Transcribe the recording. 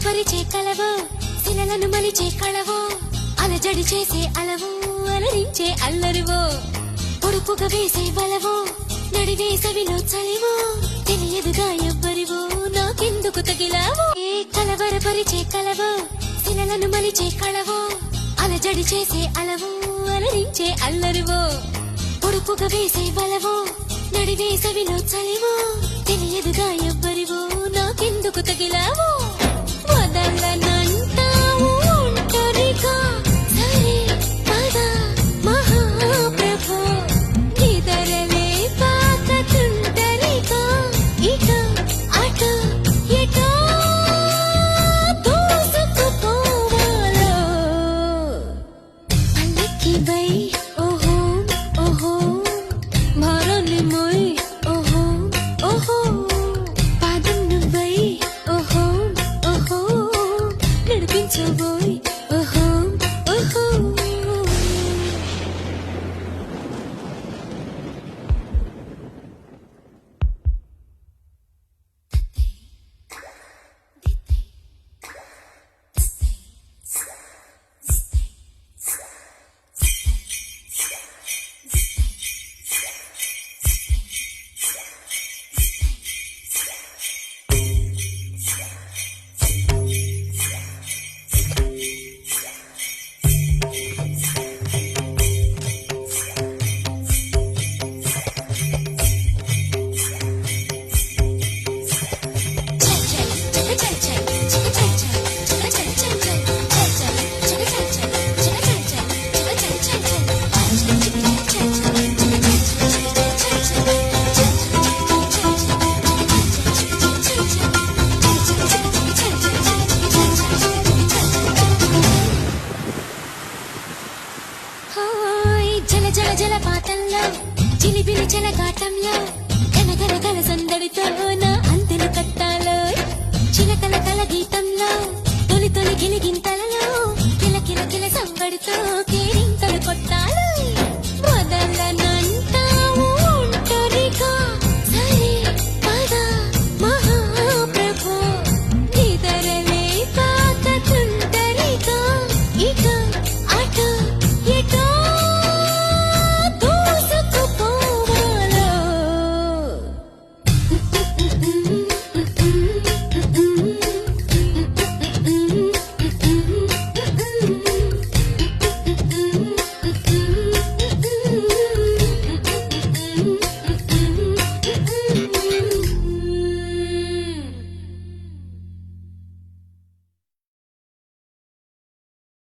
కలవరపరిచే కలవో శిలలను మలిచే కళవో అలజడి చేసే అలవో అలరించే అల్లరివో పొడుపుగా వేసే బలవో నడివేసవిలో చలివో తెలియదుగా ఎవ్వరివో నాకెందుకు తగిలావో ఏ కలవరపరిచే కలవో శిలలను మలిచే కళవో అలజడి చేసే అలవో అలరించే అల్లరివో పొడుపుగా వేసే బలవో నడివేసవిలో చలివో తెలియదుగా ఎవ్వరివో నాకెందుకు తగిలావో వదలనంటావు ఒంటరిగా సరే పద మహాప్రభో నిదరలే పాకతుంటరిగా ఇటు అటు ఎటో దూసుకుపోవాలో పల్లకి వై ఓహో ఓహో భారాన్ని మోయ్ ఓహో ఓహో పాదం నువ్వై ఓహో ఓహో నడిపించబోయ్ ఓహో ఓహో జల జల జలపాతంలో చిలిపిలి చెలగాటంలో గనగన గల సందడితో నా అంతులు కట్టాలో చిలకల కల గీతంలో తొలి తొలి గిలిగింతలలో కిల కిల కిల సంబడితో